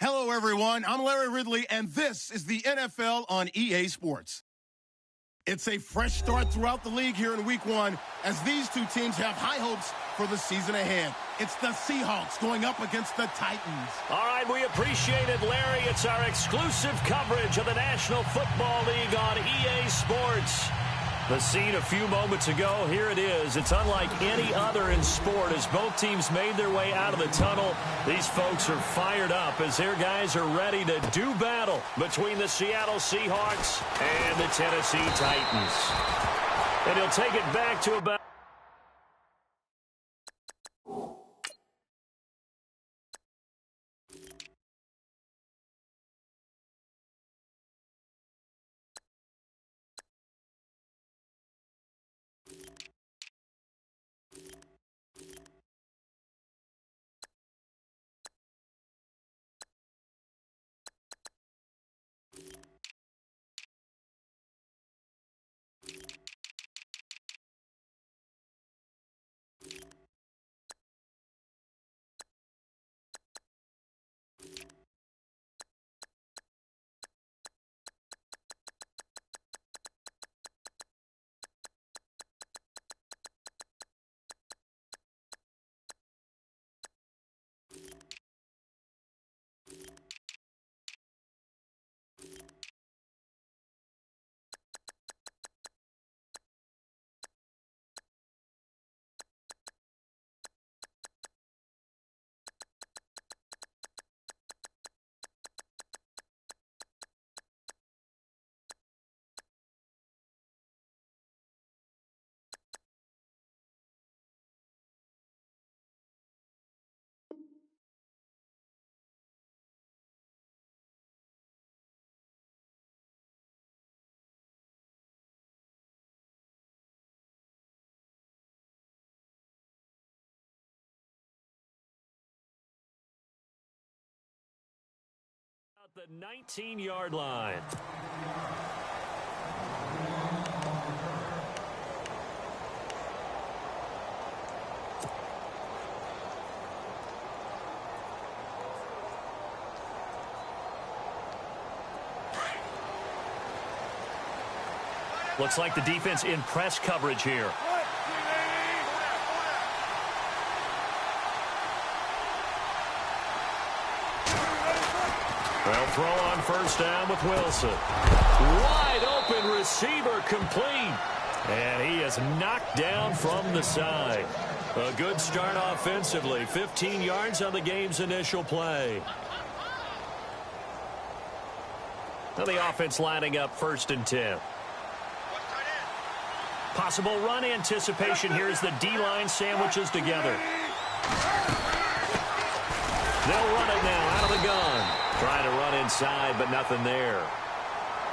Hello, everyone. I'm Larry Ridley, and this is the NFL on EA Sports. It's a fresh start throughout the league here in Week 1 as these two teams have high hopes for the season ahead. It's the Seahawks going up against the Titans. All right, we appreciate it, Larry. It's our exclusive coverage of the National Football League on EA Sports. The scene a few moments ago, here it is. It's unlike any other in sport as both teams made their way out of the tunnel. These folks are fired up as their guys are ready to do battle between the Seattle Seahawks and the Tennessee Titans. And he'll take it back to about... the 19-yard line. Looks like the defense in press coverage here. They'll throw on first down with Wilson. Wide open receiver complete. And he is knocked down from the side. A good start offensively. 15 yards on the game's initial play. Now the offense lining up 1st and 10. Possible run anticipation here as the D-line sandwiches together. They'll run it now out of the gun. Trying to run inside, but nothing there.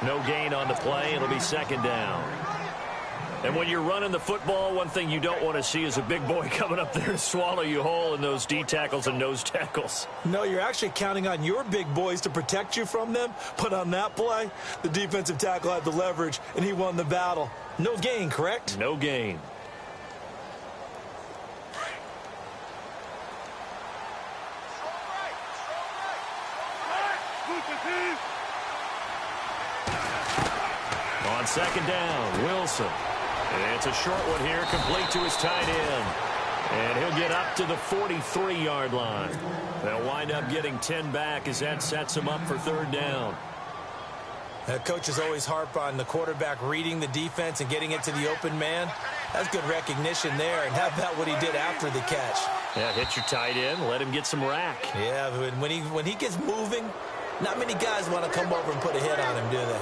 No gain on the play. It'll be 2nd down. And when you're running the football, one thing you don't want to see is a big boy coming up there to swallow you whole in those D tackles and nose tackles. No, you're actually counting on your big boys to protect you from them. But on that play, the defensive tackle had the leverage, and he won the battle. No gain, correct? No gain. On 2nd down, Wilson. And it's a short one here, complete to his tight end. And he'll get up to the 43-yard line. They'll wind up getting 10 back as that sets him up for 3rd down. Coaches always harp on the quarterback reading the defense and getting it to the open man. That's good recognition there. And how about what he did after the catch? Yeah, hit your tight end, let him get some rack. Yeah, when he gets moving, not many guys want to come over and put a hit on him, do they?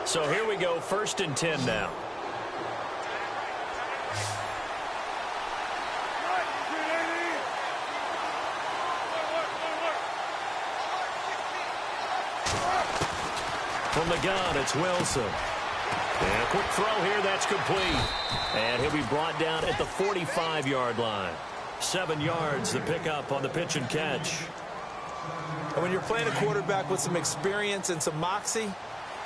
So here we go, 1st and 10 now. From the gun, it's Wilson. And a quick throw here, that's complete. And he'll be brought down at the 45-yard line. 7 yards, the pickup on the pitch and catch. And when you're playing a quarterback with some experience and some moxie,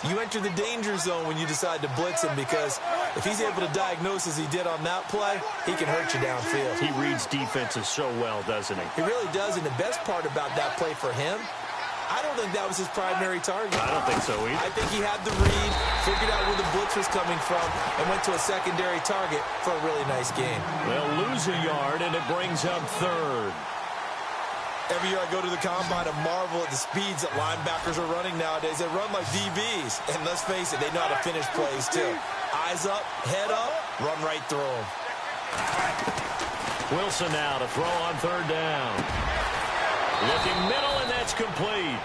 You enter the danger zone when you decide to blitz him, because if he's able to diagnose as he did on that play, he can hurt you downfield. He reads defenses so well, doesn't he? He really does, and the best part about that play for him, I don't think that was his primary target. I don't think so either. I think he had the read, figured out where the blitz was coming from, and went to a secondary target for a really nice game. They'll lose a yard, and it brings up third. Every year I go to the combine, I marvel at the speeds that linebackers are running nowadays. They run like DBs. And let's face it, they know how to finish plays too. Eyes up, head up, run right through them. Wilson now to throw on third down. Looking middle, and that's complete.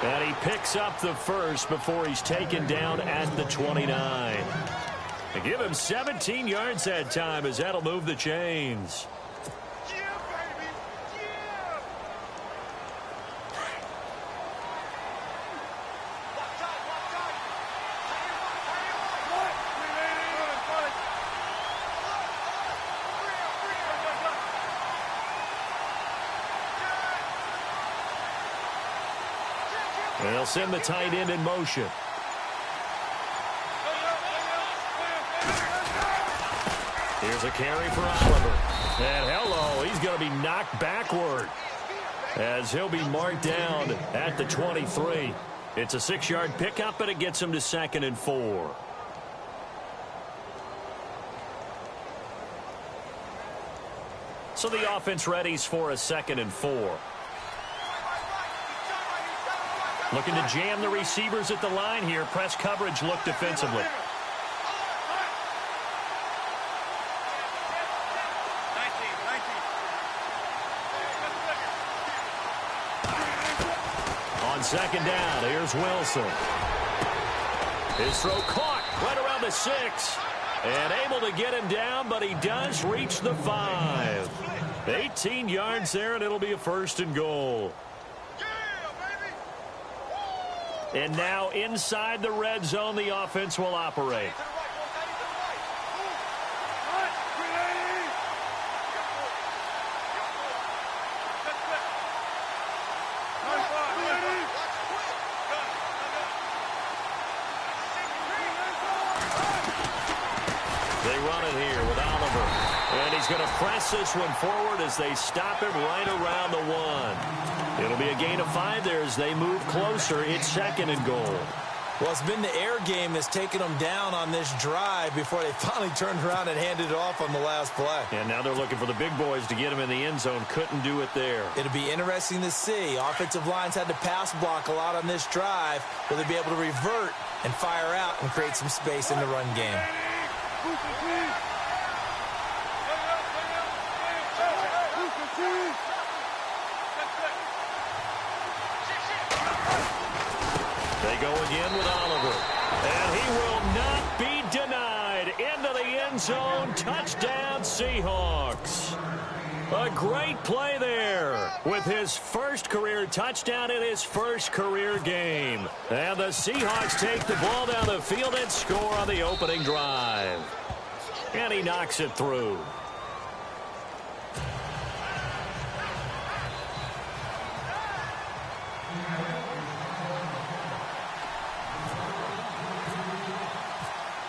And he picks up the first before he's taken down at the 29. They give him 17 yards that time, as that'll move the chains. They'll send the tight end in motion. Here's a carry for Oliver. And hello, he's going to be knocked backward as he'll be marked down at the 23. It's a 6-yard pickup, but it gets him to 2nd and 4. So the offense readies for a 2nd and 4. Looking to jam the receivers at the line here. Press coverage look defensively. On 2nd down, here's Wilson. His throw caught right around the 6. And able to get him down, but he does reach the 5. 18 yards there, and it'll be a 1st and goal. And now inside the red zone, the offense will operate. They run it here with Oliver. And he's going to press this one forward as they stop him right around the 1. It'll be a gain of 5 there as they move closer. It's 2nd and goal. Well, it's been the air game that's taken them down on this drive before they finally turned around and handed it off on the last play. And now they're looking for the big boys to get him in the end zone. Couldn't do it there. It'll be interesting to see. Offensive lines had to pass block a lot on this drive. Will they be able to revert and fire out and create some space in the run game? They go again with Oliver. And he will not be denied. Into the end zone. Touchdown, Seahawks. A great play there with his first career touchdown in his first career game. And the Seahawks take the ball down the field and score on the opening drive. And he knocks it through.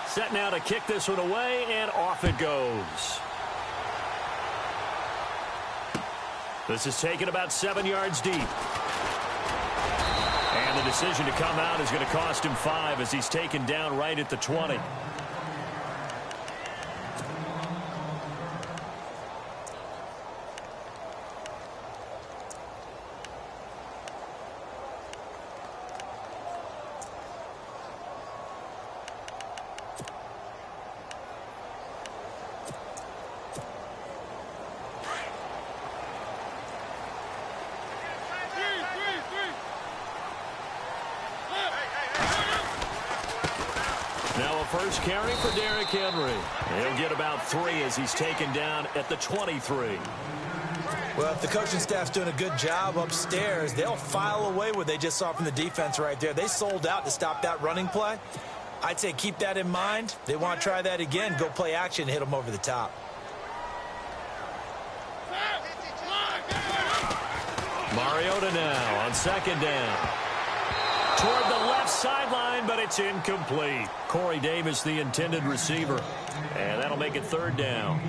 Set now to kick this one away, and off it goes. This is taken about 7 yards deep. And the decision to come out is going to cost him 5 as he's taken down right at the 20. First carry for Derrick Henry. He'll get about 3 as he's taken down at the 23. Well, if the coaching staff's doing a good job upstairs, they'll file away what they just saw from the defense right there. They sold out to stop that running play. I'd say keep that in mind. They want to try that again. Go play action, hit them over the top. Mariota now on 2nd down. Toward the left left sideline, but it's incomplete. Corey Davis, the intended receiver. And that'll make it third down.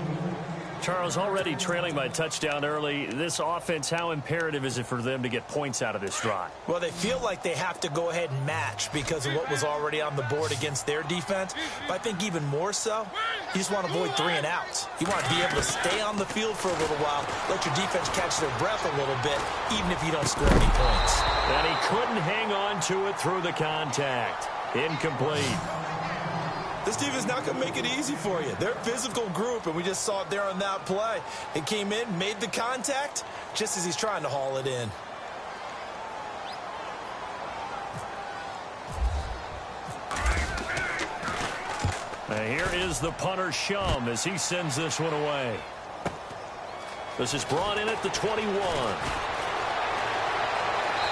Charles, already trailing by touchdown early. This offense, how imperative is it for them to get points out of this drive? Well, they feel like they have to go ahead and match because of what was already on the board against their defense. But I think even more so, you just want to avoid 3 and outs. You want to be able to stay on the field for a little while, let your defense catch their breath a little bit, even if you don't score any points. And he couldn't hang on to it through the contact. Incomplete. This defense is not going to make it easy for you. They're a physical group, and we just saw it there on that play. It came in, made the contact, just as he's trying to haul it in. And here is the punter, Shum, as he sends this one away. This is brought in at the 21.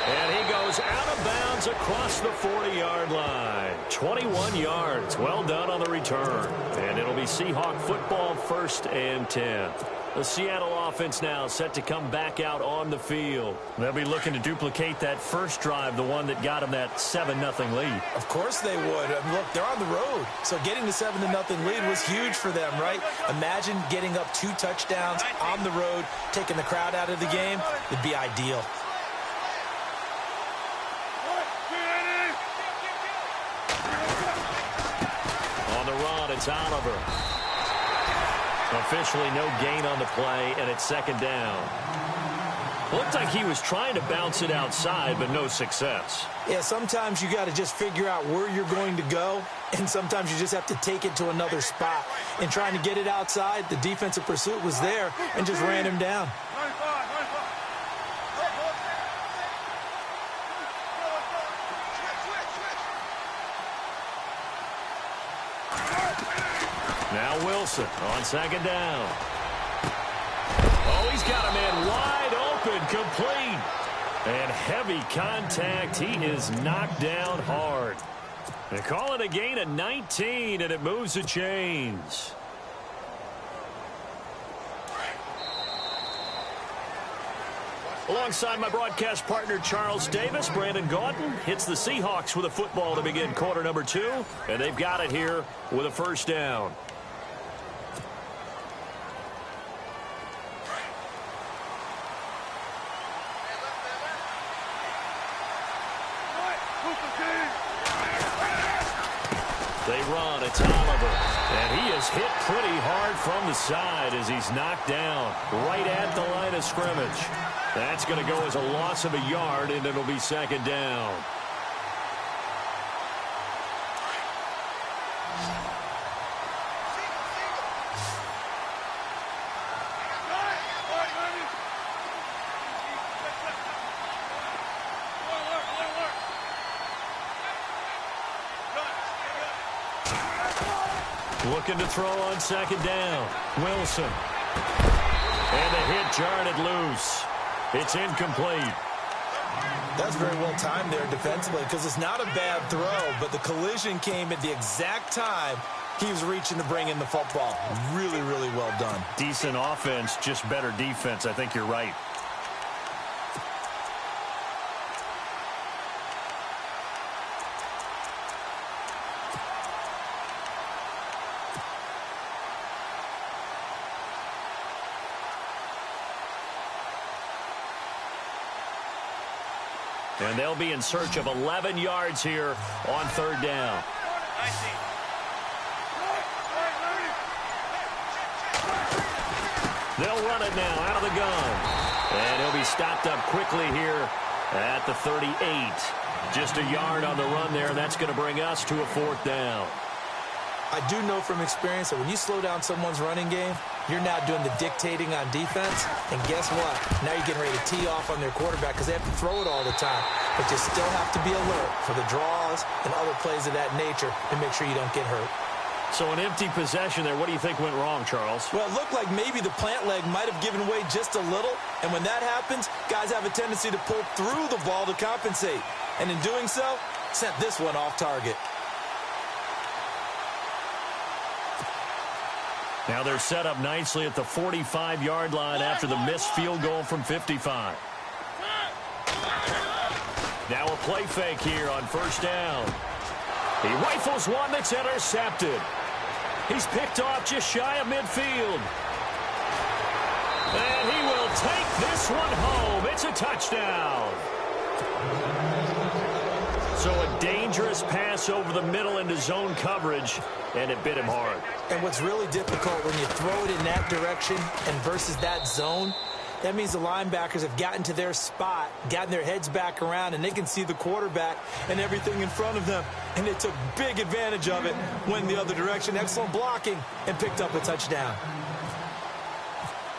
And he goes out of bounds across the 40-yard line. 21 yards. Well done on the return. And it'll be Seahawk football, 1st and 10. The Seattle offense now set to come back out on the field. They'll be looking to duplicate that first drive, the one that got them that 7-0 lead. Of course they would. Look, they're on the road. So getting the 7-0 lead was huge for them, right? Imagine getting up 2 touchdowns on the road, taking the crowd out of the game. It'd be ideal. It's Oliver. Officially no gain on the play, and it's 2nd down. Looked like he was trying to bounce it outside, but no success. Yeah, sometimes you got to just figure out where you're going to go, and sometimes you just have to take it to another spot. In trying to get it outside, the defensive pursuit was there and just ran him down. Now Wilson on 2nd down. Oh, he's got a man wide open, complete. And heavy contact. He is knocked down hard. They call it a gain of 19, and it moves the chains. Alongside my broadcast partner, Charles Davis, Brandon Gaudin hits the Seahawks with a football to begin quarter number 2, and they've got it here with a 1st down. They run. It's Oliver. And he is hit pretty hard from the side as he's knocked down right at the line of scrimmage. That's going to go as a loss of a yard, and it'll be 2nd down. Looking to throw on 2nd down. Wilson. And the hit jarred it loose. It's incomplete. That's very well timed there defensively because it's not a bad throw, but the collision came at the exact time he was reaching to bring in the football. Really, really well done. Decent offense, just better defense. I think you're right. And they'll be in search of 11 yards here on 3rd down. They'll run it now out of the gun. And he'll be stopped up quickly here at the 38. Just a yard on the run there, and that's going to bring us to a 4th down. I do know from experience that when you slow down someone's running game, you're now doing the dictating on defense. And guess what? Now you're getting ready to tee off on their quarterback because they have to throw it all the time. But you still have to be alert for the draws and other plays of that nature and make sure you don't get hurt. So an empty possession there. What do you think went wrong, Charles? Well, it looked like maybe the plant leg might have given way just a little. And when that happens, guys have a tendency to pull through the ball to compensate. And in doing so, sent this one off target. Now they're set up nicely at the 45-yard line after the missed field goal from 55. Now a play fake here on first down. He rifles one that's intercepted. He's picked off just shy of midfield. And he will take this one home. It's a touchdown. So a dangerous pass over the middle into zone coverage, and it bit him hard. And what's really difficult when you throw it in that direction and versus that zone, that means the linebackers have gotten to their spot, gotten their heads back around, and they can see the quarterback and everything in front of them. And they took big advantage of it, went the other direction. Excellent blocking, and picked up a touchdown.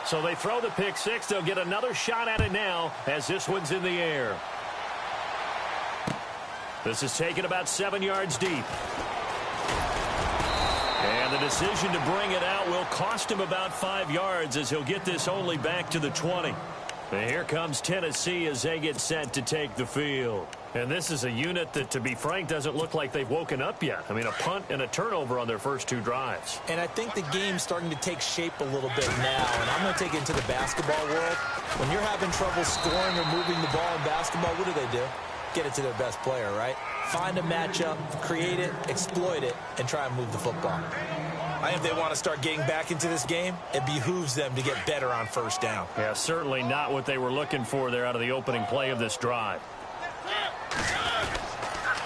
So they throw the pick six. They'll get another shot at it now as this one's in the air. This is taken about 7 yards deep. And the decision to bring it out will cost him about 5 yards as he'll get this only back to the 20. And here comes Tennessee as they get set to take the field. And this is a unit that, to be frank, doesn't look like they've woken up yet. I mean, a punt and a turnover on their first 2 drives. And I think the game's starting to take shape a little bit now. And I'm going to take it into the basketball world. When you're having trouble scoring or moving the ball in basketball, what do? Get it to their best player, right? Find a matchup, create it, exploit it, and try and move the football. I think if they want to start getting back into this game, it behooves them to get better on first down. Yeah, certainly not what they were looking for there out of the opening play of this drive.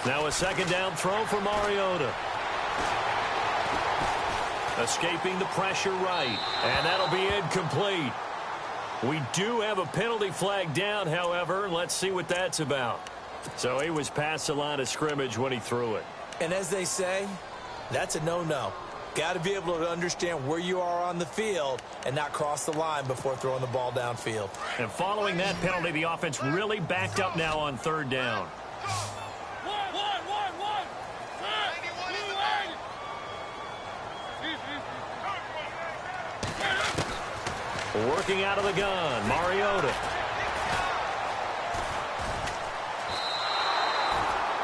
Now a second down throw for Mariota. Escaping the pressure right, and that'll be incomplete. We do have a penalty flag down, however. Let's see what that's about. So he was past the line of scrimmage when he threw it. And as they say, that's a no-no. Got to be able to understand where you are on the field and not cross the line before throwing the ball downfield. And following that penalty, the offense really backed up now on third down. Working out of the gun, Mariota.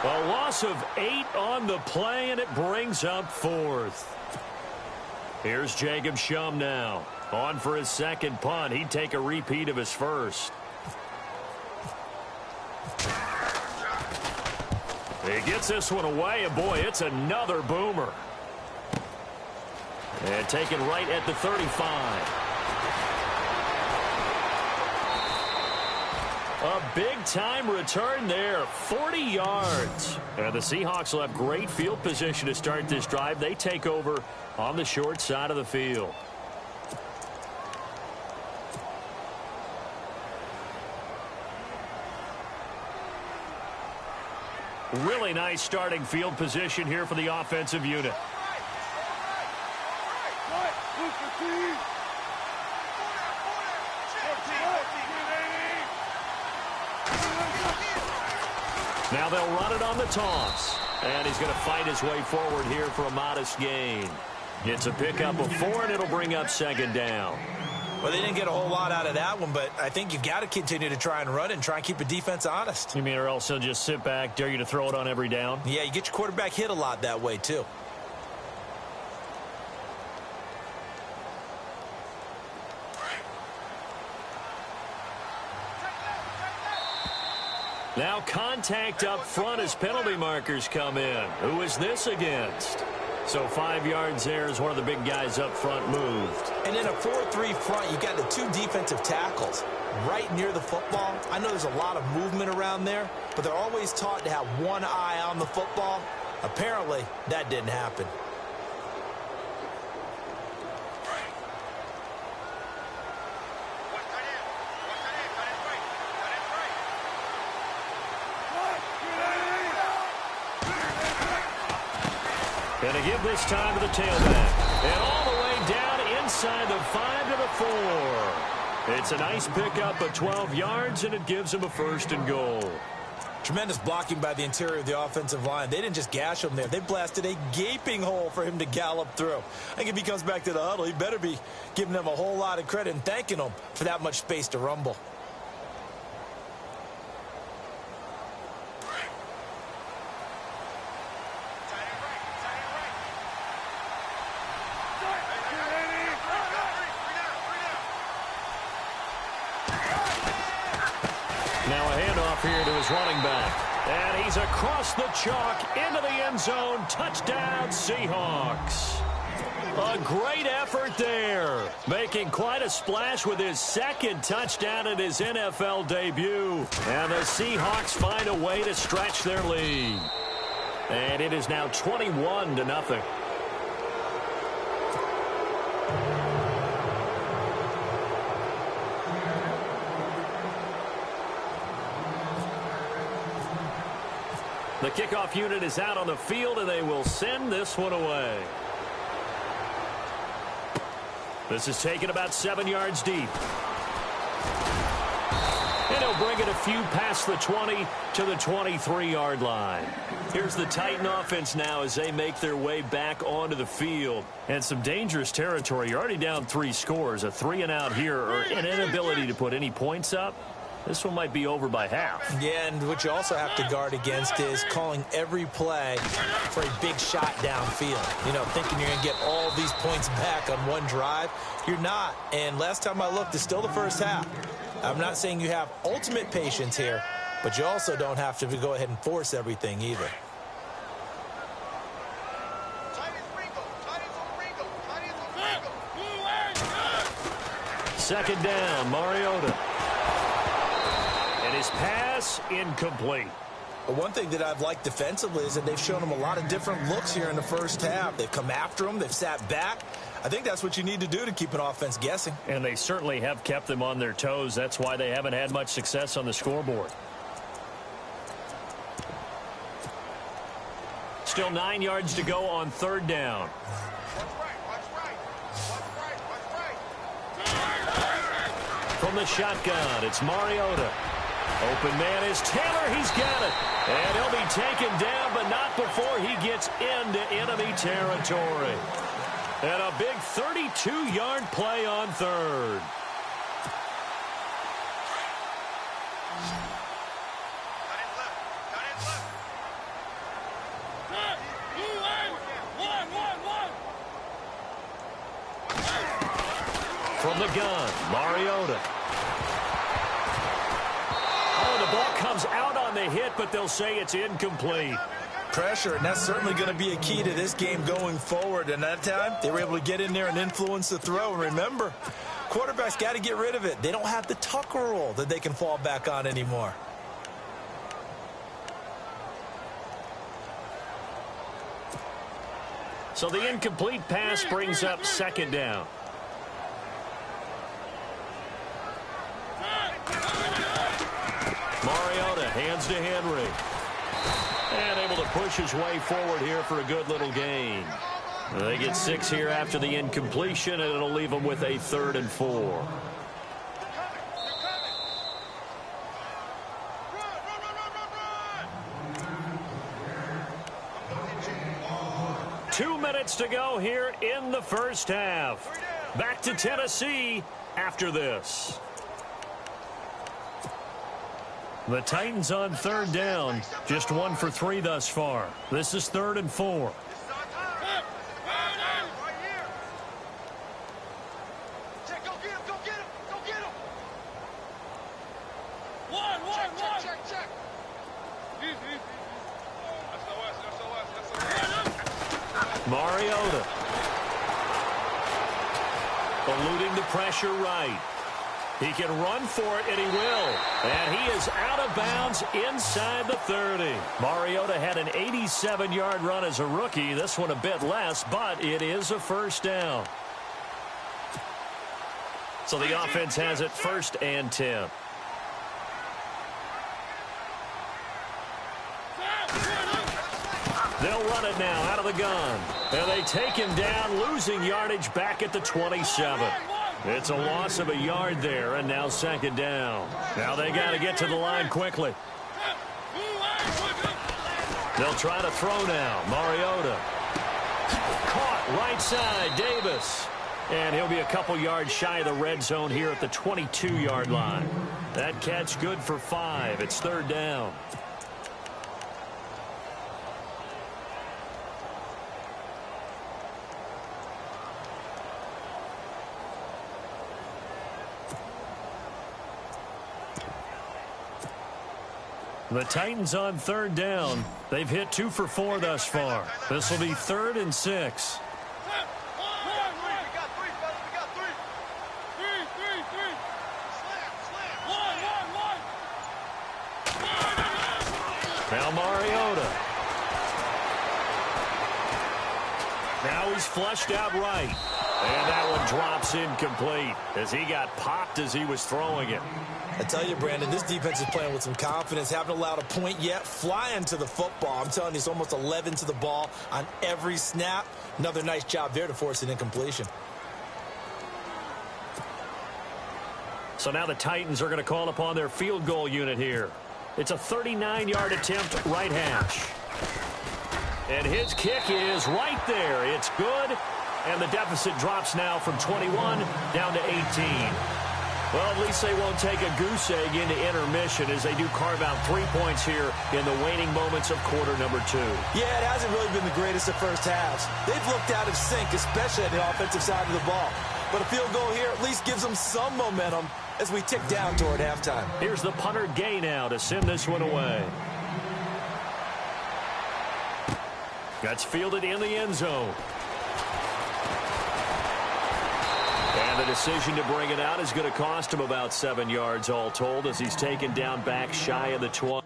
A loss of 8 on the play, and it brings up 4th. Here's Jacob Schum now. On for his second punt. He'd take a repeat of his first. He gets this one away, and boy, it's another boomer. And taken right at the 35. A big-time return there, 40 yards. And the Seahawks will have great field position to start this drive. They take over on the short side of the field. Really nice starting field position here for the offensive unit. Now they'll run it on the toss. And he's going to fight his way forward here for a modest gain. It's a pickup of 4, and it'll bring up second down. Well, they didn't get a whole lot out of that one, but I think you've got to continue to try and run and try and keep the defense honest. You mean, or else he'll just sit back, dare you to throw it on every down? Yeah, you get your quarterback hit a lot that way, too. Now contact up front as penalty markers come in. Who is this against? So 5 yards there as one of the big guys up front moved. And in a 4-3 front, you got the 2 defensive tackles right near the football. I know there's a lot of movement around there, but they're always taught to have one eye on the football. Apparently, that didn't happen. Going to give this time to the tailback. And all the way down inside the 5 to the 4. It's a nice pickup of 12 yards, and it gives him a 1st and goal. Tremendous blocking by the interior of the offensive line. They didn't just gash him there. They blasted a gaping hole for him to gallop through. I think if he comes back to the huddle, he better be giving them a whole lot of credit and thanking them for that much space to rumble. Now a handoff here to his running back. And he's across the chalk into the end zone. Touchdown, Seahawks. A great effort there. Making quite a splash with his second touchdown in his NFL debut. And the Seahawks find a way to stretch their lead. And it is now 21-0. The kickoff unit is out on the field, and they will send this one away. This is taken about 7 yards deep. And he'll bring it a few past the 20 to the 23-yard line. Here's the Titan offense now as they make their way back onto the field. And some dangerous territory. You're already down 3 scores. A 3-and-out here, or an inability to put any points up. This one might be over by half. Yeah, and what you also have to guard against is calling every play for a big shot downfield. You know, thinking you're going to get all these points back on one drive. You're not. And last time I looked, it's still the first half. I'm not saying you have ultimate patience here, but you also don't have to go ahead and force everything either. Second down, Mariota. And his pass incomplete. One thing that I've liked defensively is that they've shown him a lot of different looks here in the first half. They've come after him. They've sat back. I think that's what you need to do to keep an offense guessing. And they certainly have kept them on their toes. That's why they haven't had much success on the scoreboard. Still 9 yards to go on third down. From the shotgun, it's Mariota. Open man is Taylor. He's got it. And he'll be taken down, but not before he gets into enemy territory. And a big 32-yard play on third. From the gun, Mariota. Oh, the ball comes out on the hit, but they'll say it's incomplete. Pressure, and that's certainly going to be a key to this game going forward. And that time, they were able to get in there and influence the throw. And remember, quarterbacks got to get rid of it. They don't have the Tucker rule that they can fall back on anymore. So the incomplete pass brings up second down. Mariota hands to Henry. And able to push his way forward here for a good little gain. They get 6 here after the incompletion, and it'll leave them with a 3rd and 4. Two minutes to go here in the first half. Back to Tennessee after this. The Titans on third down. Just 1 for 3 thus far. This is 3rd and 4. Mariota. Eluding the pressure right. He can run for it, and he will. And he is out of bounds inside the 30. Mariota had an 87-yard run as a rookie. This one a bit less, but it is a first down. So the offense has it 1st and 10. They'll run it now out of the gun. And they take him down, losing yardage back at the 27. It's a loss of a yard there, and now 2nd down. Now they got to get to the line quickly. They'll try to throw now. Mariota. Caught right side, Davis. And he'll be a couple yards shy of the red zone here at the 22-yard line. That catch good for 5. It's 3rd down. The Titans on third down. They've hit 2 for 4 thus far. This will be 3rd and 6. Now Mariota. Now he's flushed out right. And that one drops incomplete as he got popped as he was throwing it. I tell you, Brandon, this defense is playing with some confidence. Haven't allowed a point yet. Flying to the football. I'm telling you, it's almost 11 to the ball on every snap. Another nice job there to force an incompletion. So now the Titans are going to call upon their field goal unit here. It's a 39-yard attempt, right hash. And his kick is right there. It's good. And the deficit drops now from 21 down to 18. Well, at least they won't take a goose egg into intermission as they do carve out 3 points here in the waning moments of quarter number 2. Yeah, it hasn't really been the greatest of first halves. They've looked out of sync, especially on the offensive side of the ball. But a field goal here at least gives them some momentum as we tick down toward halftime. Here's the punter Gay now to send this one away. That's fielded in the end zone. And the decision to bring it out is going to cost him about 7 yards all told as he's taken down back shy of the 20.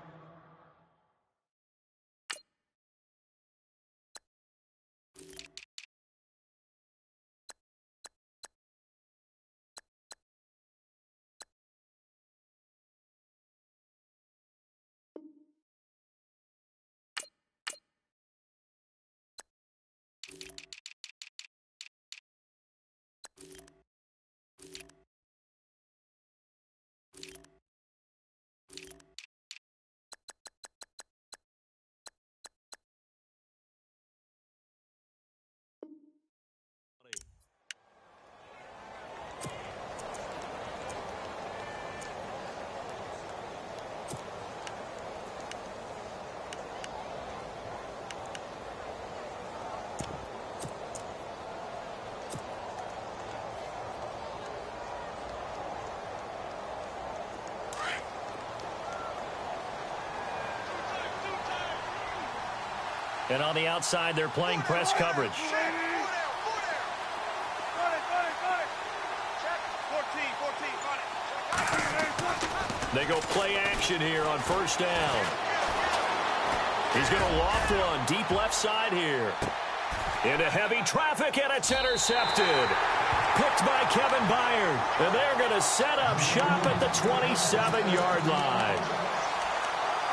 And on the outside, they're playing press coverage. They go play action here on first down. He's going to loft one deep left side here. Into heavy traffic, and it's intercepted. Picked by Kevin Byard. And they're going to set up shop at the 27-yard line.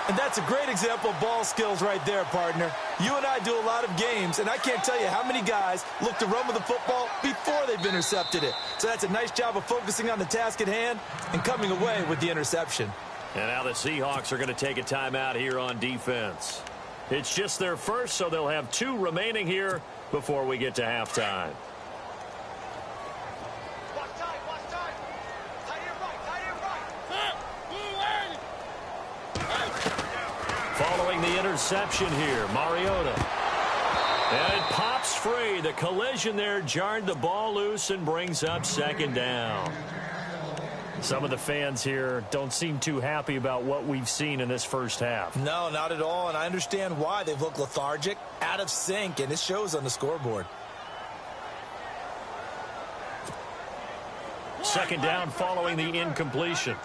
And that's a great example of ball skills right there, partner. You and I do a lot of games, and I can't tell you how many guys look to run with the football before they've intercepted it. So that's a nice job of focusing on the task at hand and coming away with the interception. And now the Seahawks are going to take a timeout here on defense. It's just their first, so they'll have 2 remaining here before we get to halftime. Following the interception here, Mariota. And it pops free. The collision there jarred the ball loose and brings up second down. Some of the fans here don't seem too happy about what we've seen in this first half. No, not at all, and I understand why. They've looked lethargic, out of sync, and it shows on the scoreboard. Second down following the incompletion.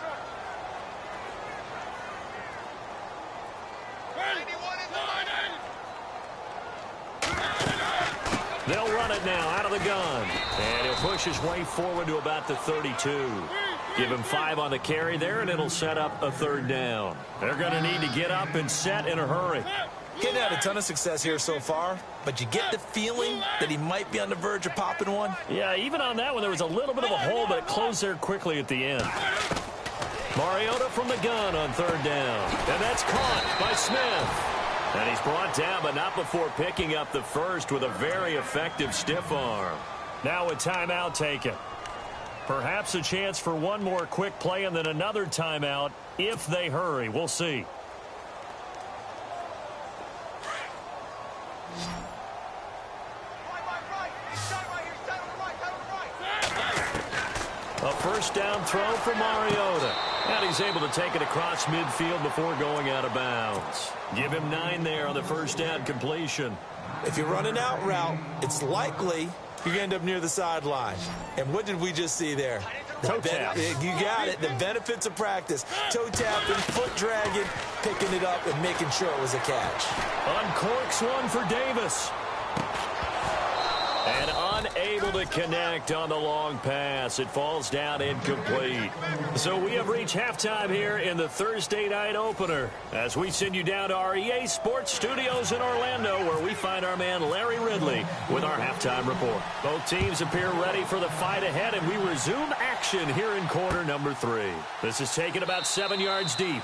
They'll run it now out of the gun. And he'll push his way forward to about the 32. Give him 5 on the carry there, and it'll set up a third down. They're going to need to get up and set in a hurry. He's had a ton of success here so far, but you get the feeling that he might be on the verge of popping one. Yeah, even on that one, there was a little bit of a hole, but it closed there quickly at the end. Mariota from the gun on third down. And that's caught by Smith. And he's brought down, but not before picking up the first with a very effective stiff arm. Now a timeout taken. Perhaps a chance for one more quick play and then another timeout if they hurry. We'll see. A first down throw for Mariota. And he's able to take it across midfield before going out of bounds. Give him 9 there on the first down completion. If you run an out route, it's likely you're going to end up near the sideline. And what did we just see there? Toe tap. You got it. The benefits of practice. Toe tapping, foot dragging, picking it up, and making sure it was a catch. Uncorks one for Davis. And unable to connect on the long pass. It falls down incomplete. So we have reached halftime here in the Thursday night opener as we send you down to our EA Sports Studios in Orlando, where we find our man Larry Ridley with our halftime report. Both teams appear ready for the fight ahead, and we resume action here in quarter number 3. This is taken about 7 yards deep.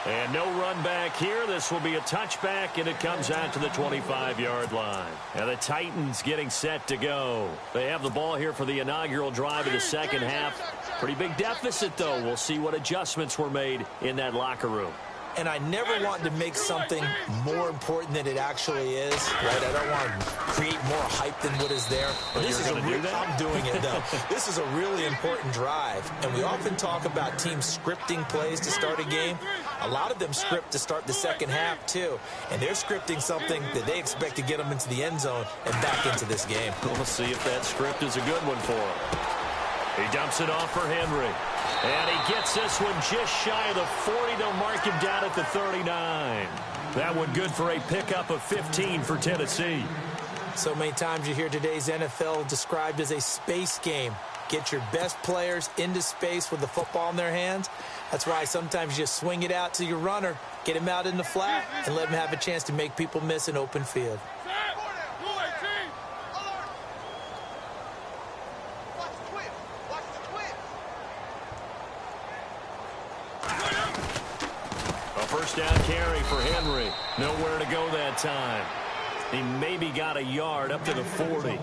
And no run back here. This will be a touchback, and it comes out to the 25-yard line. And the Titans getting set to go. They have the ball here for the inaugural drive of the second half. Pretty big deficit, though. We'll see what adjustments were made in that locker room. And I never want to make something more important than it actually is, right? I don't want to create more hype than what is there. But this is I'm doing it, though. This is a really important drive. And we often talk about teams scripting plays to start a game. A lot of them script to start the second half, too. And they're scripting something that they expect to get them into the end zone and back into this game. We'll see if that script is a good one for him. He dumps it off for Henry. And he gets this one just shy of the 40. They'll mark him down at the 39. That one good for a pickup of 15 for Tennessee. So many times you hear today's NFL described as a space game. Get your best players into space with the football in their hands. That's why sometimes you just swing it out to your runner, get him out in the flat, and let him have a chance to make people miss an open field. First down carry for Henry. Nowhere to go that time. He maybe got a yard up to the 40.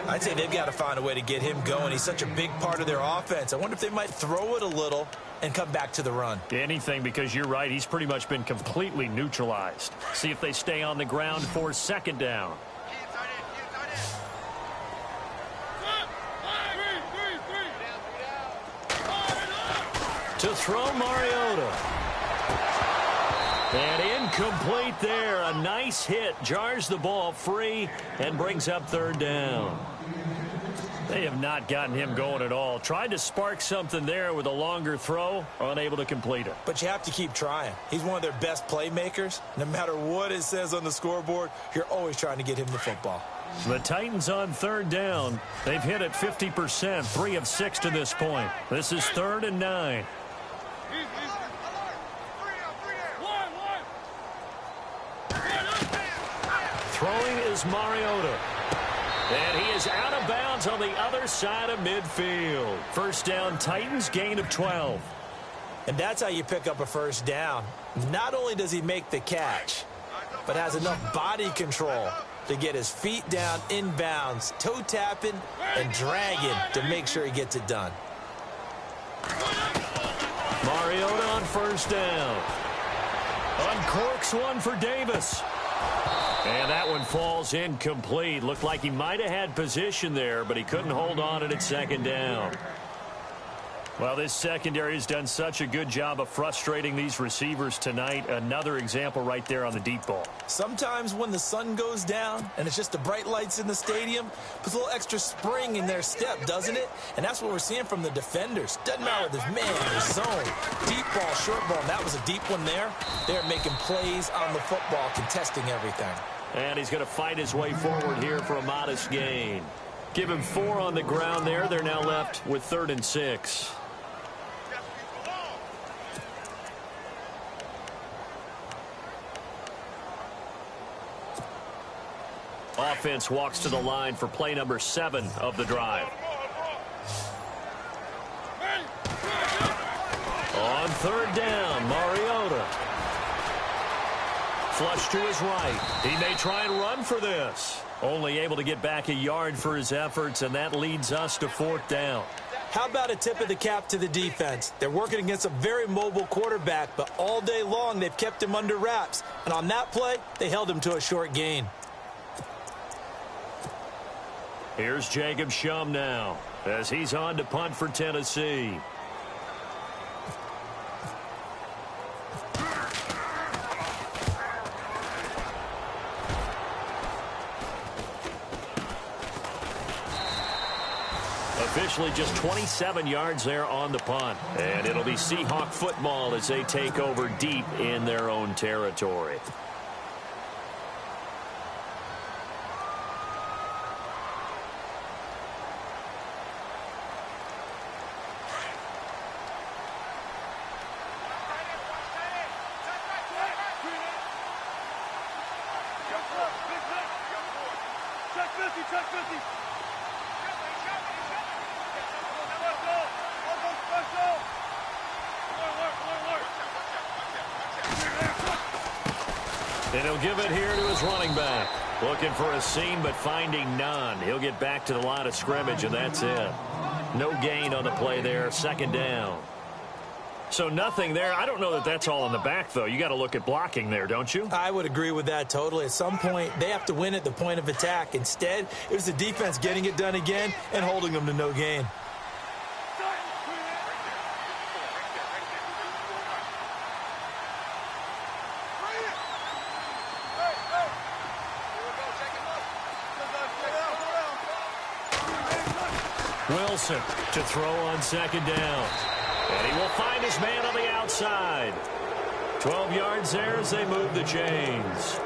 I'd say they've got to find a way to get him going. He's such a big part of their offense. I wonder if they might throw it a little and come back to the run. Anything, because you're right. He's pretty much been completely neutralized. See if they stay on the ground for second down. To throw Mariota. And incomplete there. A nice hit. Jars the ball free and brings up third down. They have not gotten him going at all. Tried to spark something there with a longer throw. Unable to complete it. But you have to keep trying. He's one of their best playmakers. No matter what it says on the scoreboard, you're always trying to get him the football. The Titans on third down. They've hit it 50%. 3 of 6 to this point. This is 3rd and 9. Throwing is Mariota. And he is out of bounds on the other side of midfield. First down, Titans, gain of 12. And that's how you pick up a first down. Not only does he make the catch, but has enough body control to get his feet down inbounds, toe tapping and dragging to make sure he gets it done. Mariota on first down. Uncorks one for Davis. And that one falls incomplete. Looked like he might have had position there, but he couldn't hold on at second down. Well, this secondary has done such a good job of frustrating these receivers tonight. Another example right there on the deep ball. Sometimes when the sun goes down and it's just the bright lights in the stadium, puts a little extra spring in their step, doesn't it? And that's what we're seeing from the defenders. Doesn't matter whether there's man or zone. Deep ball, short ball. And that was a deep one there. They're making plays on the football, contesting everything. And he's going to fight his way forward here for a modest gain. Give him 4 on the ground there. They're now left with 3rd and 6. Offense walks to the line for play number 7 of the drive. On third down, Mariota. Flush to his right. He may try and run for this. Only able to get back a yard for his efforts, and that leads us to 4th down. How about a tip of the cap to the defense? They're working against a very mobile quarterback, but all day long they've kept him under wraps. And on that play, they held him to a short gain. Here's Jacob Schum now as he's on to punt for Tennessee. Officially just 27 yards there on the punt. And it'll be Seahawk football as they take over deep in their own territory. And he'll give it here to his running back. Looking for a seam, but finding none. He'll get back to the line of scrimmage, and that's it. No gain on the play there. Second down. So nothing there. I don't know that that's all in the back, though. You got to look at blocking there, don't you? I would agree with that totally. At some point, they have to win at the point of attack. Instead, it was the defense getting it done again and holding them to no gain. Wilson to throw on second down. And he will find his man on the outside. 12 yards there as they move the chains.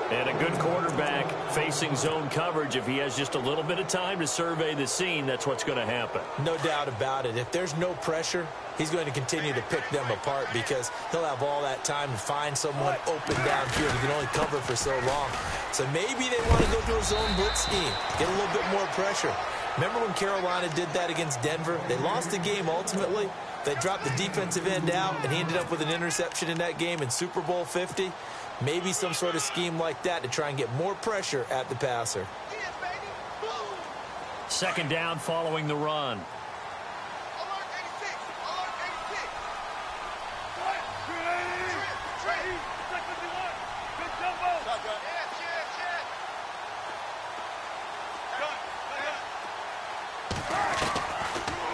And a good quarterback facing zone coverage. If he has just a little bit of time to survey the scene, that's what's going to happen. No doubt about it. If there's no pressure, he's going to continue to pick them apart because he'll have all that time to find someone open downfield. He can only cover for so long. So maybe they want to go to a zone blitz scheme, get a little bit more pressure. Remember when Carolina did that against Denver? They lost the game ultimately. They dropped the defensive end out, and he ended up with an interception in that game in Super Bowl 50. Maybe some sort of scheme like that to try and get more pressure at the passer. Second down following the run.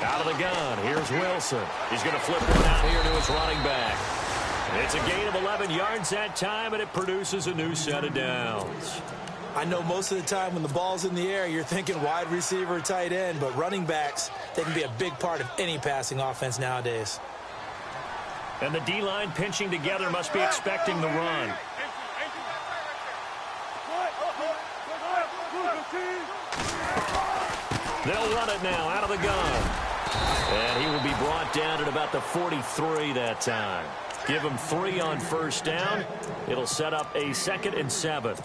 Out of the gun, here's Wilson. He's going to flip one out here to his running back. It's a gain of 11 yards that time, and it produces a new set of downs. I know most of the time when the ball's in the air, you're thinking wide receiver, tight end, but running backs, they can be a big part of any passing offense nowadays. And the D-line pinching together must be expecting the run. They'll run it now out of the gun. And he will be brought down at about the 43 that time. Give him 3 on first down. It'll set up a 2nd and 7.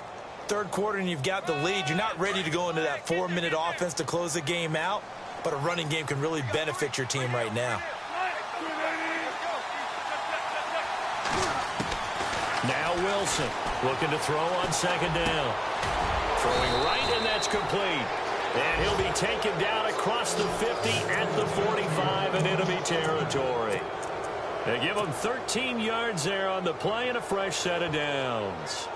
Third quarter and you've got the lead. You're not ready to go into that 4-minute offense to close the game out, but a running game can really benefit your team right now. Now Wilson looking to throw on second down. Throwing right, and that's complete. And he'll be taken down across the 50 at the 45 in enemy territory. They give him 13 yards there on the play and a fresh set of downs.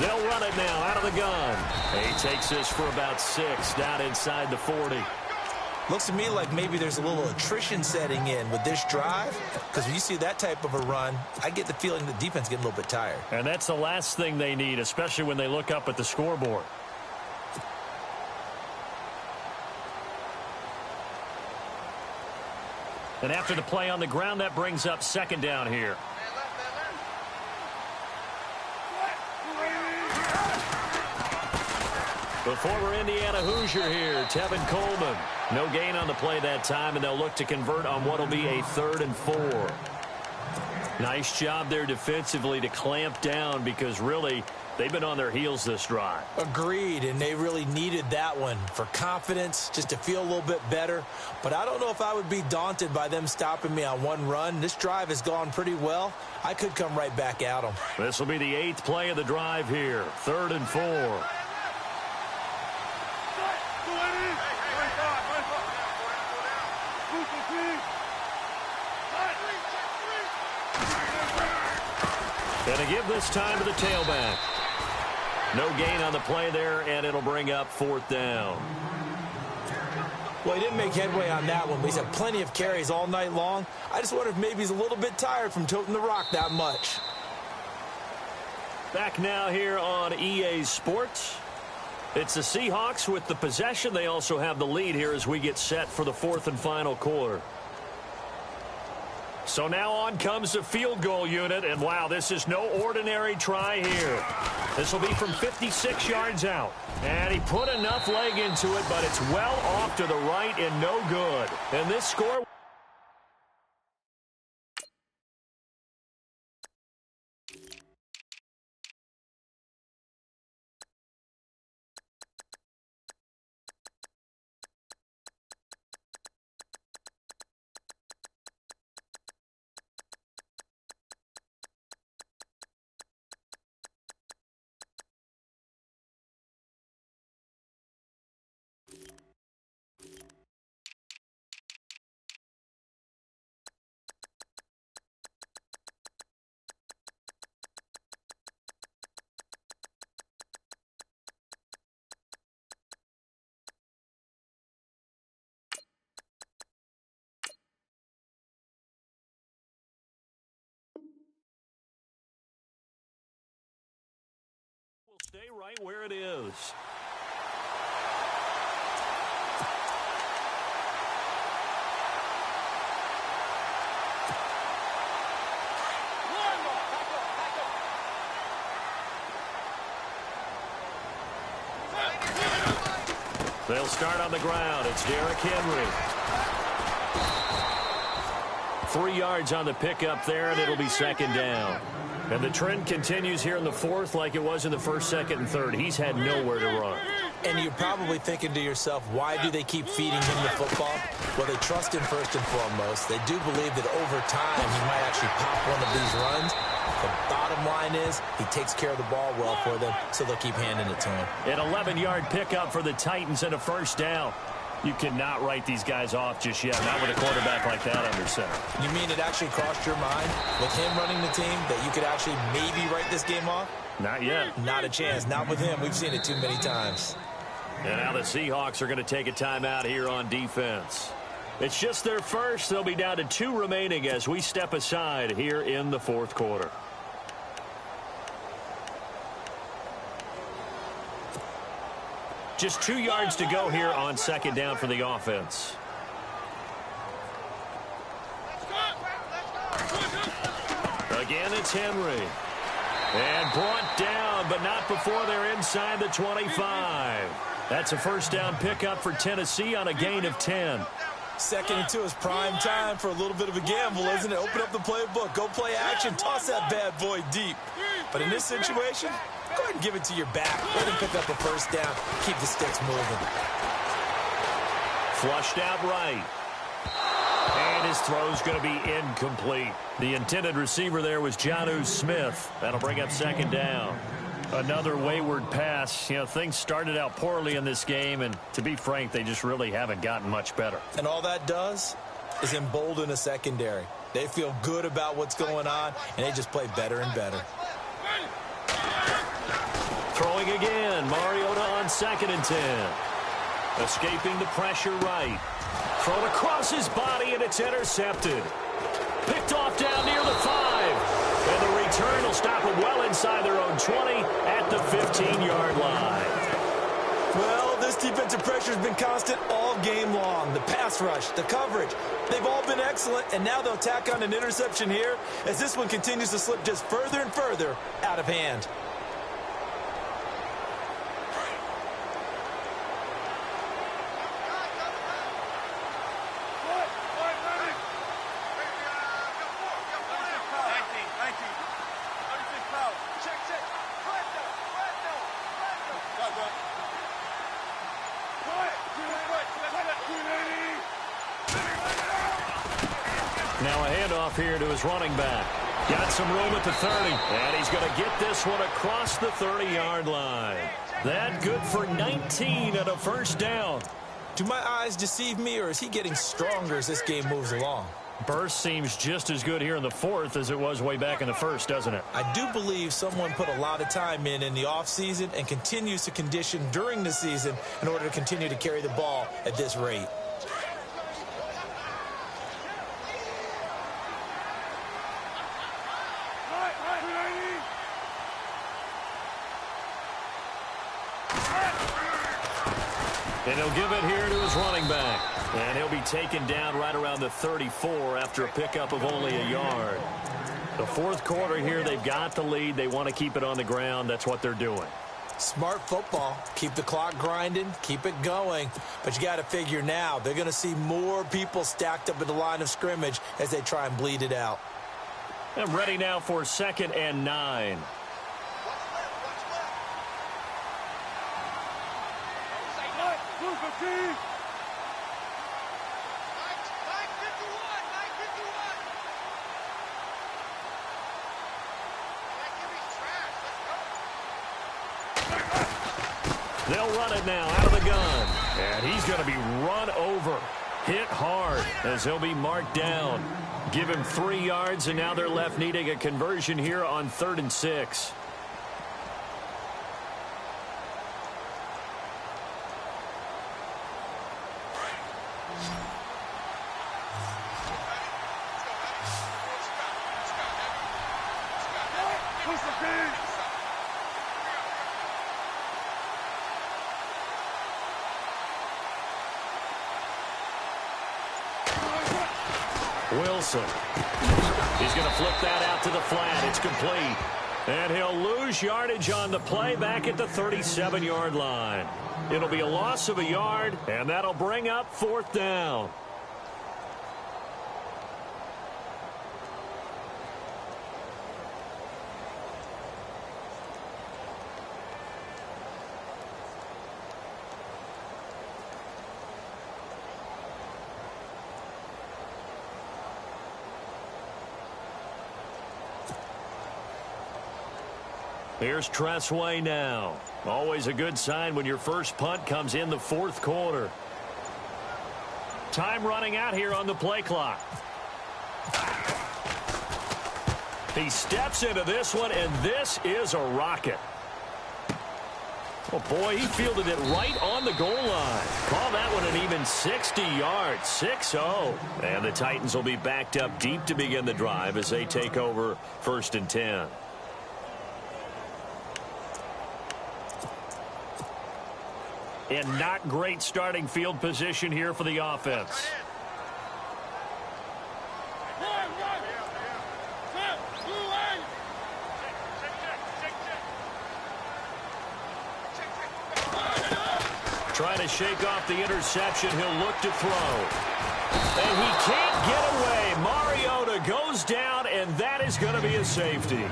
They'll run it now out of the gun. He takes this for about 6 down inside the 40. Looks to me like maybe there's a little attrition setting in with this drive, because when you see that type of a run, I get the feeling the defense getting a little bit tired. And that's the last thing they need, especially when they look up at the scoreboard. And after the play on the ground, that brings up second down here. The former Indiana Hoosier here, Tevin Coleman. No gain on the play that time, and they'll look to convert on what will be a 3rd and 4. Nice job there defensively to clamp down because really they've been on their heels this drive. Agreed, and they really needed that one for confidence, just to feel a little bit better. But I don't know if I would be daunted by them stopping me on one run. This drive has gone pretty well. I could come right back at them. This will be the 8th play of the drive here, 3rd and 4. And to give this time to the tailback. No gain on the play there, and it'll bring up 4th down. Well, he didn't make headway on that one, but he's had plenty of carries all night long. I just wonder if maybe he's a little bit tired from toting the rock that much. Back now here on EA Sports. It's the Seahawks with the possession. They also have the lead here as we get set for the 4th and final quarter. So now on comes the field goal unit, and wow, this is no ordinary try here. This will be from 56 yards out. And he put enough leg into it, but it's well off to the right and no good. And this score... Stay right where it is. They'll start on the ground. It's Derrick Henry. 3 yards on the pickup there, and it'll be 2nd down. And the trend continues here in the 4th like it was in the 1st, 2nd, and 3rd. He's had nowhere to run. And you're probably thinking to yourself, why do they keep feeding him the football? Well, they trust him first and foremost. They do believe that over time he might actually pop one of these runs. The bottom line is he takes care of the ball well for them, so they'll keep handing it to him. An 11-yard pickup for the Titans and a 1st down. You cannot write these guys off just yet, not with a quarterback like that under center. You mean it actually crossed your mind with him running the team that you could actually maybe write this game off? Not yet. Not a chance. Not with him. We've seen it too many times. And now the Seahawks are going to take a timeout here on defense. It's just their first. They'll be down to 2 remaining as we step aside here in the 4th quarter. Just 2 yards to go here on 2nd down for the offense. Again, it's Henry. And brought down, but not before they're inside the 25. That's a 1st down pickup for Tennessee on a gain of 10. 2nd and 2 is prime time for a little bit of a gamble, isn't it? Open up the playbook, go play action, toss that bad boy deep. But in this situation, go ahead and give it to your back. Let him pick up a 1st down. Keep the sticks moving. Flushed out right. And his throw's going to be incomplete. The intended receiver there was Jonnu Smith. That'll bring up 2nd down. Another wayward pass. You know, things started out poorly in this game, and to be frank, they just really haven't gotten much better. And all that does is embolden a secondary. They feel good about what's going on, and they just play better and better. Throwing again. Mariota on 2nd and 10. Escaping the pressure right. Thrown across his body, and it's intercepted. Picked off down near the 5. And the return will stop them well inside their own 20 at the 15-yard line. Well, this defensive pressure has been constant all game long. The pass rush, the coverage, they've all been excellent, and now they'll tack on an interception here as this one continues to slip just further and further out of hand. Now a handoff here to his running back. Got some room at the 30. And he's going to get this one across the 30-yard line. That good for 19 and a 1st down. Do my eyes deceive me, or is he getting stronger as this game moves along? Burst seems just as good here in the fourth as it was way back in the first, doesn't it? I do believe someone put a lot of time in the offseason and continues to condition during the season in order to continue to carry the ball at this rate. And he'll give it here to his running back. And he'll be taken down right around the 34 after a pickup of only a yard. The fourth quarter here, they've got the lead. They want to keep it on the ground. That's what they're doing. Smart football. Keep the clock grinding. Keep it going. But you got to figure now, they're going to see more people stacked up at the line of scrimmage as they try and bleed it out. And ready now for 2nd and 9. They'll run it now out of the gun. And he's going to be run over. Hit hard as he'll be marked down. Give him 3 yards, and now they're left needing a conversion here on 3rd and 6. Wilson. He's going to flip that out to the flat. It's complete. And he'll lose yardage on the play back at the 37-yard line. It'll be a loss of a yard, and that'll bring up 4th down. Here's Tressway now. Always a good sign when your first punt comes in the 4th quarter. Time running out here on the play clock. He steps into this one, and this is a rocket. Oh, boy, he fielded it right on the goal line. Call that one an even 60 yards, 6-0. And the Titans will be backed up deep to begin the drive as they take over 1st and 10. And not great starting field position here for the offense. Trying to shake off the interception. He'll look to throw. And he can't get away. Mariota goes down, and that is going to be a safety.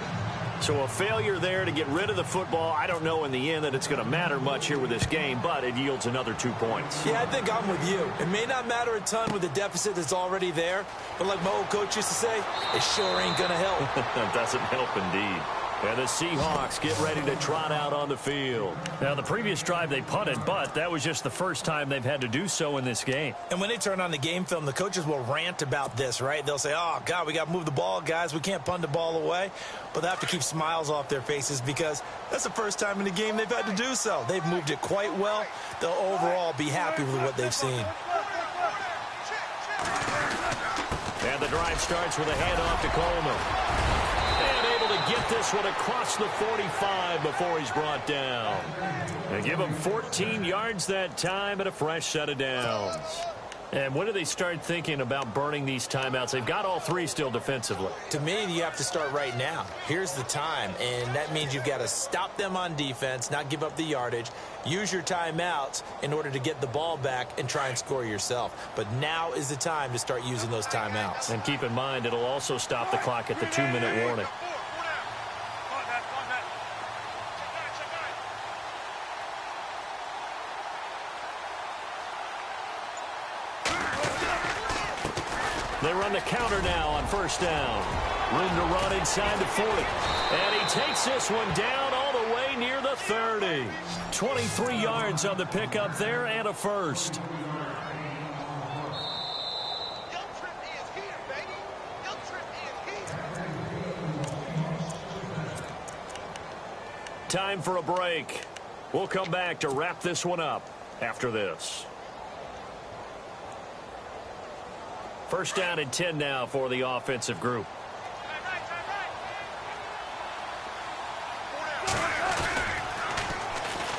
So a failure there to get rid of the football. I don't know in the end that it's going to matter much here with this game, but it yields another 2 points. Yeah, I think I'm with you. It may not matter a ton with the deficit that's already there, but like my old coach used to say, it sure ain't going to help. Doesn't help indeed. And the Seahawks get ready to trot out on the field. Now, the previous drive they punted, but that was just the first time they've had to do so in this game. And when they turn on the game film, the coaches will rant about this, right? They'll say, oh, God, we got to move the ball, guys. We can't punt the ball away. But they have to keep smiles off their faces because that's the first time in the game they've had to do so. They've moved it quite well. They'll overall be happy with what they've seen. And the drive starts with a handoff to Coleman. Get this one across the 45 before he's brought down. And give him 14 yards that time and a fresh set of downs. And when do they start thinking about burning these timeouts? They've got all 3 still defensively. To me, you have to start right now. Here's the time, and that means you've got to stop them on defense, not give up the yardage, use your timeouts in order to get the ball back and try and score yourself. But now is the time to start using those timeouts. And keep in mind, it'll also stop the clock at the 2-minute warning. They run the counter now on first down. Room to run inside the 40. And he takes this one down all the way near the 30. 23 yards on the pickup there and a first. Time for a break. We'll come back to wrap this one up after this. First down and 10 now for the offensive group.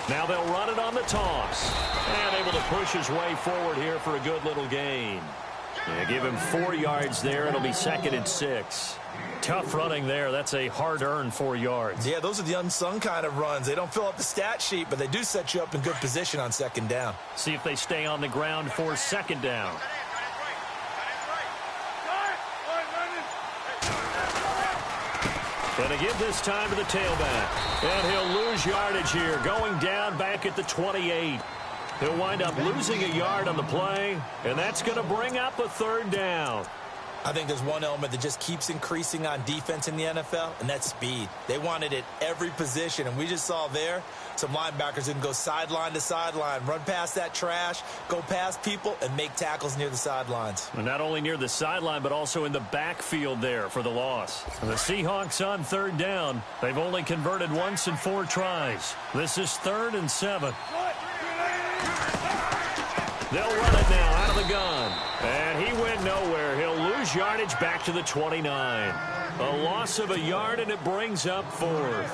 Now they'll run it on the toss. And able to push his way forward here for a good little gain. Yeah, give him 4 yards there. It'll be 2nd and 6. Tough running there. That's a hard-earned 4 yards. Yeah, those are the unsung kind of runs. They don't fill up the stat sheet, but they do set you up in good position on 2nd down. See if they stay on the ground for 2nd down. Going to give this time to the tailback. And he'll lose yardage here, going down back at the 28. He'll wind up losing a yard on the play, and that's going to bring up a 3rd down. I think there's one element that just keeps increasing on defense in the NFL, and that's speed. They want it at every position, and we just saw there some linebackers who can go sideline to sideline, run past that trash, go past people, and make tackles near the sidelines. And not only near the sideline, but also in the backfield there for the loss. And the Seahawks on 3rd down. They've only converted once in 4 tries. This is 3rd and 7. They'll run it now out of the gun. And he went nowhere. He'll lose yardage back to the 29. A loss of a yard, and it brings up 4th.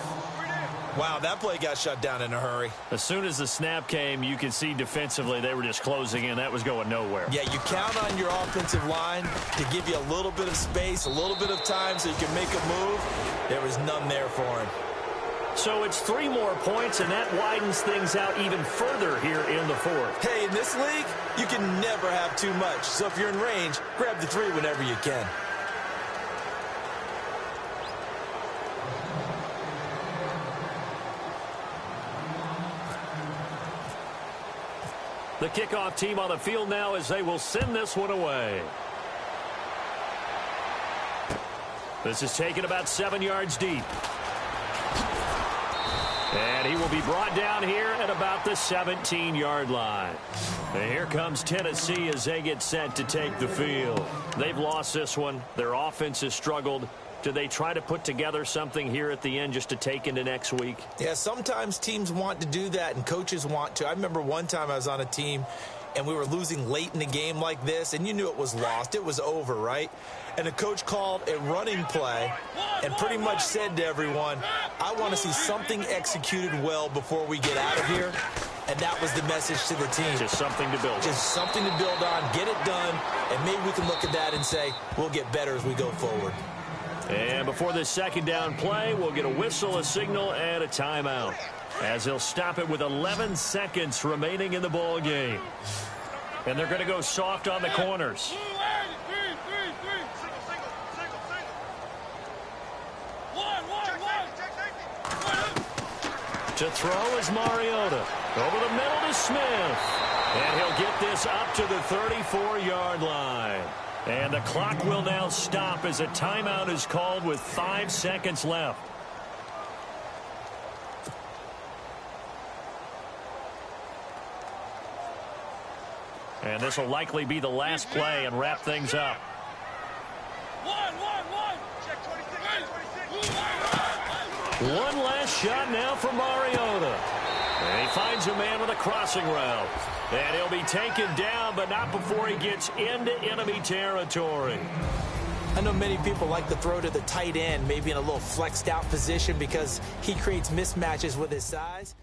Wow, that play got shut down in a hurry. As soon as the snap came, you could see defensively they were just closing in. That was going nowhere. Yeah, you count on your offensive line to give you a little bit of space, a little bit of time so you can make a move. There was none there for him. So it's 3 more points, and that widens things out even further here in the 4th. Hey, in this league, you can never have too much. So if you're in range, grab the 3 whenever you can. The kickoff team on the field now as they will send this one away. This is taken about 7 yards deep. And he will be brought down here at about the 17-yard line. And here comes Tennessee as they get set to take the field. They've lost this one. Their offense has struggled. Do they try to put together something here at the end just to take into next week? Yeah, sometimes teams want to do that and coaches want to. I remember one time I was on a team and we were losing late in the game like this, and you knew it was lost. It was over, right? And the coach called a running play and pretty much said to everyone, I want to see something executed well before we get out of here. And that was the message to the team. Just something to build on. Just something to build on, get it done, and maybe we can look at that and say, we'll get better as we go forward. And before this 2nd down play, we'll get a whistle, a signal, and a timeout, as he'll stop it with 11 seconds remaining in the ball game. And they're going to go soft on the corners. To throw is Mariota. Over the middle to Smith. And he'll get this up to the 34-yard line. And the clock will now stop as a timeout is called with 5 seconds left. And this will likely be the last play and wrap things up. One last shot now for Mariota. And he finds a man with a crossing route. And he'll be taken down, but not before he gets into enemy territory. I know many people like to throw to the tight end, maybe in a little flexed out position because he creates mismatches with his size.